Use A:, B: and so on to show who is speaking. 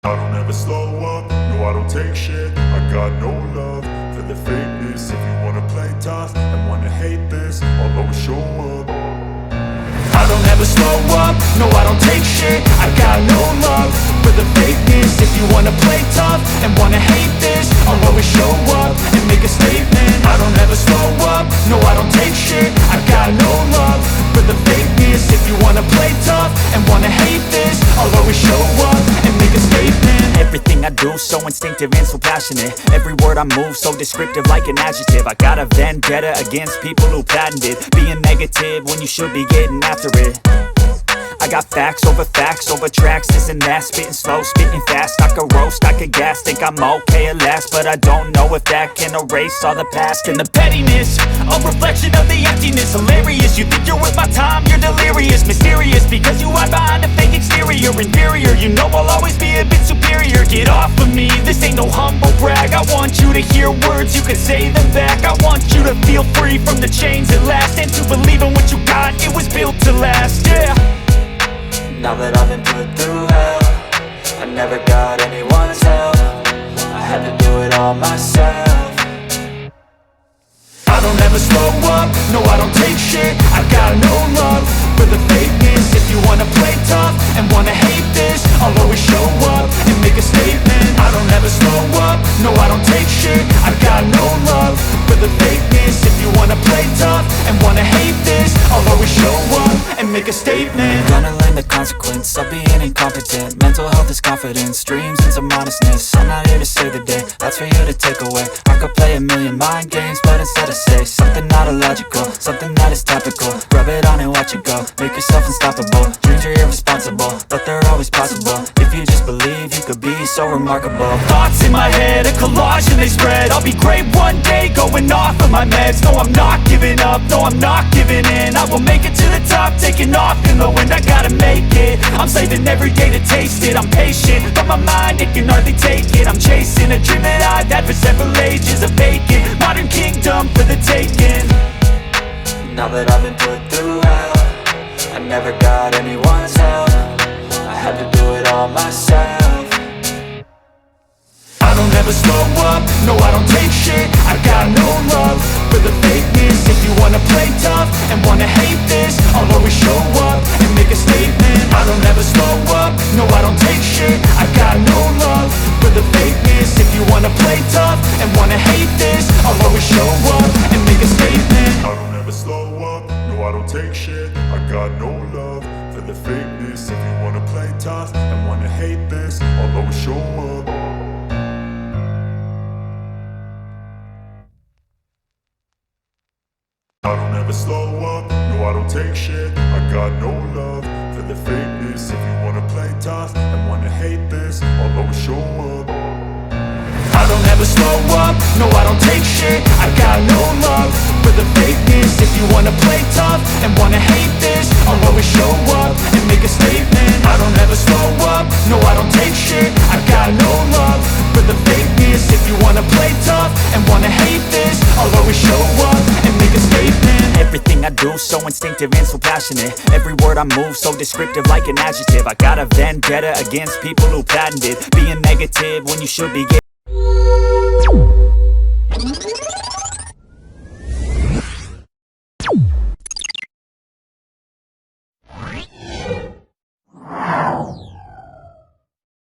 A: I don't ever slow up, no I don't take shit. I got no love for the fakeness. If you wanna play tough and wanna hate this, I'll always show up. I don't ever slow up, no I don't take shit. I got no love for the fakeness. If you wanna play tough and wanna hate this, I'll always show up and make a statement. I don't ever slow up, no I don't take shit. I got no love for the fakeness. If you wanna play tough and wanna hate this, I'll always show up and make a statement.
B: Everything I do so instinctive and so passionate. Every word I move so descriptive like an adjective. I got a vendetta against people who patented being negative when you should be getting after it. I got facts over tracks, this and that. Spitting slow, spitting fast, I could roast, I could gas. Think I'm okay at last, but I don't know if that can erase all the past. And the pettiness, a reflection of the emptiness. Hilarious, you think you're with my time, you're delirious. Mysterious, because you hide behind a fake exterior. Inferior, you know I'll always be a bit superior. Get off of me, this ain't no humble brag. I want you to hear words, you can say them back. I want you to feel free from the chains at last, and to believe in what you got, it was built to last, yeah.
C: Now that I've been put through hell, I never got anyone's help. I had to do it all myself.
A: I don't ever slow up, no I don't take shit. I got no love for the fakeness. If you wanna play tough and wanna hate this, I'll always show up and make a statement. I don't ever slow up, no I don't take shit. I got no love for the fakeness. If you wanna play tough and wanna hate this, I'll always show up and make a statement.
C: Gonna learn the consequence of being incompetent. Mental health is confidence, dreams and some modestness. I'm not here to save the day, that's for you to take away. I could play a million mind games, but instead I say something not illogical, something that is topical. Rub it on and watch it go, make yourself unstoppable. Dreams are irresponsible, but they're always possible. If you just believe, you could be so remarkable.
B: Thoughts in my head, a collage and they spread. I'll be great one day, going off of my meds. No, I'm not giving up, no, I'm not giving in. I will make it to the top, taking off in the wind. I gotta make it, I'm saving every day to taste it. I'm patient, but my mind, it can hardly take it. I'm chasing a dream that I've had for several ages. A vacant, modern kingdom for the taking.
C: Now that I've been put through hell, I never got anyone's help. I had to do it all myself.
A: I don't ever slow up, no I don't take shit. I got no love for the fakeness. If you wanna play tough and wanna hate this, I'll always show up and make a statement. I don't ever slow up, no I don't take shit. I got no love for the fakeness. If you wanna play tough and wanna hate this, I'll always show up and make a statement. I don't ever slow up, no I don't take shit. I got no love for the fakeness. If you wanna play tough and wanna hate this, I'll always show up. I don't ever slow up, no I don't take shit. I got no love for the fakeness. If you wanna play tough and wanna hate this, I'll always show up. I don't ever slow up, no I don't take shit. I got no love for the fakeness. If you wanna play tough and wanna hate this, I'll always show up and make a statement. I don't ever slow up, no I don't take shit. I got no love for the fakeness. If you wanna play tough and wanna hate this, I'll always show up and make a statement.
B: Everything I do so instinctive and so passionate. Every word I move so descriptive like an adjective. I got a vendetta against people who patented being negative when you should be getting